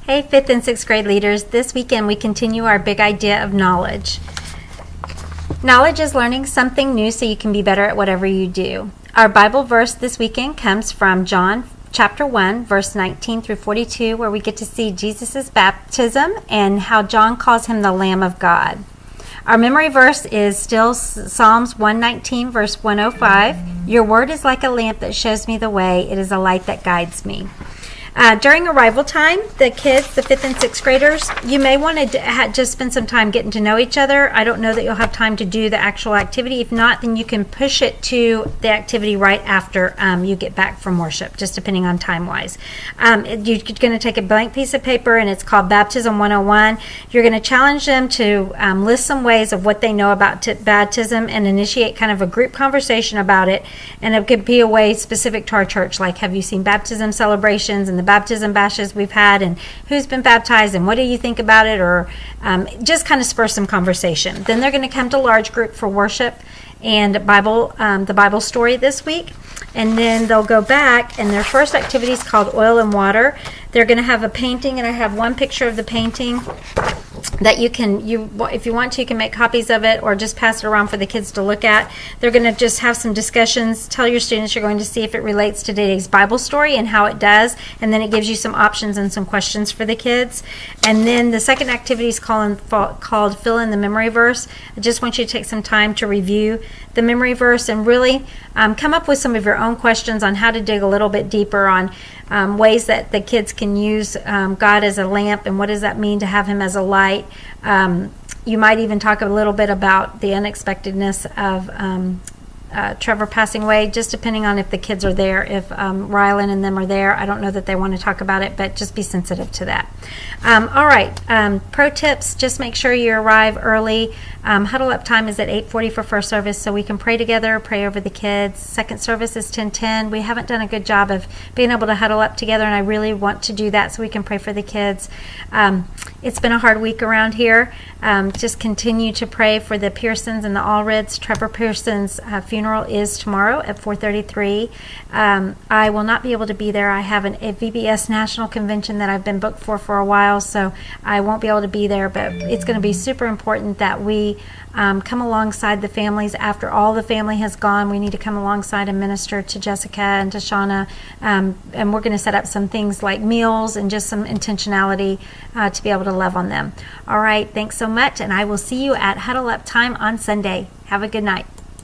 Hey, 5th and 6th grade leaders. This weekend we continue our big idea of knowledge. Knowledge is learning something new so you can be better at whatever you do. Our Bible verse this weekend comes from John chapter 1, verse 19 through 42, where we get to see Jesus' baptism and how John calls him the Lamb of God. Our memory verse is still Psalms 119, verse 105. Your word is like a lamp that shows me the way. It is a light that guides me. During arrival time, the kids, the 5th and 6th graders, you may want to just spend some time getting to know each other. I don't know that you'll have time to do the actual activity. If not, then you can push it to the activity right after you get back from worship, just depending on time-wise. You're going to take a blank piece of paper, and it's called Baptism 101. You're going to challenge them to list some ways of what they know about baptism and initiate kind of a group conversation about it. And it could be a way specific to our church, like have you seen baptism celebrations and the baptism bashes we've had, and who's been baptized and what do you think about it, or just kind of spur some conversation. Then they're going to come to large group for worship and the Bible story this week, and then they'll go back, and their first activity is called Oil and Water. They're going to have a painting, and I have one picture of the painting that if you want to, you can make copies of it or just pass it around for the kids to look at. They're going to just have some discussions. Tell your students you're going to see if it relates to today's Bible story and how it does, and then it gives you some options and some questions for the kids. And then the second activity is called Fill in the Memory Verse. I just want you to take some time to review the memory verse and really come up with some of your own questions on how to dig a little bit deeper on ways that the kids can use God as a lamp, and what does that mean to have him as a light. You might even talk a little bit about the unexpectedness of Trevor passing away, just depending on if the kids are there. If Rylan and them are there, I don't know that they want to talk about it, but just be sensitive to that. All right, pro tips, just make sure you arrive early. Huddle up time is at 8:40 for first service, so we can pray together, pray over the kids. Second service is 10:10. We haven't done a good job of being able to huddle up together, and I really want to do that so we can pray for the kids. It's been a hard week around here. Just continue to pray for the Pearsons and the Allreds. Trevor Pearson's funeral is tomorrow at 4:33. I will not be able to be there. I have a VBS national convention that I've been booked for a while, so I won't be able to be there, but it's going to be super important that we come alongside the families. After all the family has gone, we need to come alongside and minister to Jessica and to Shauna, and we're going to set up some things like meals and just some intentionality to be able to love on them. All right, thanks so much, and I will see you at Huddle Up Time on Sunday. Have a good night.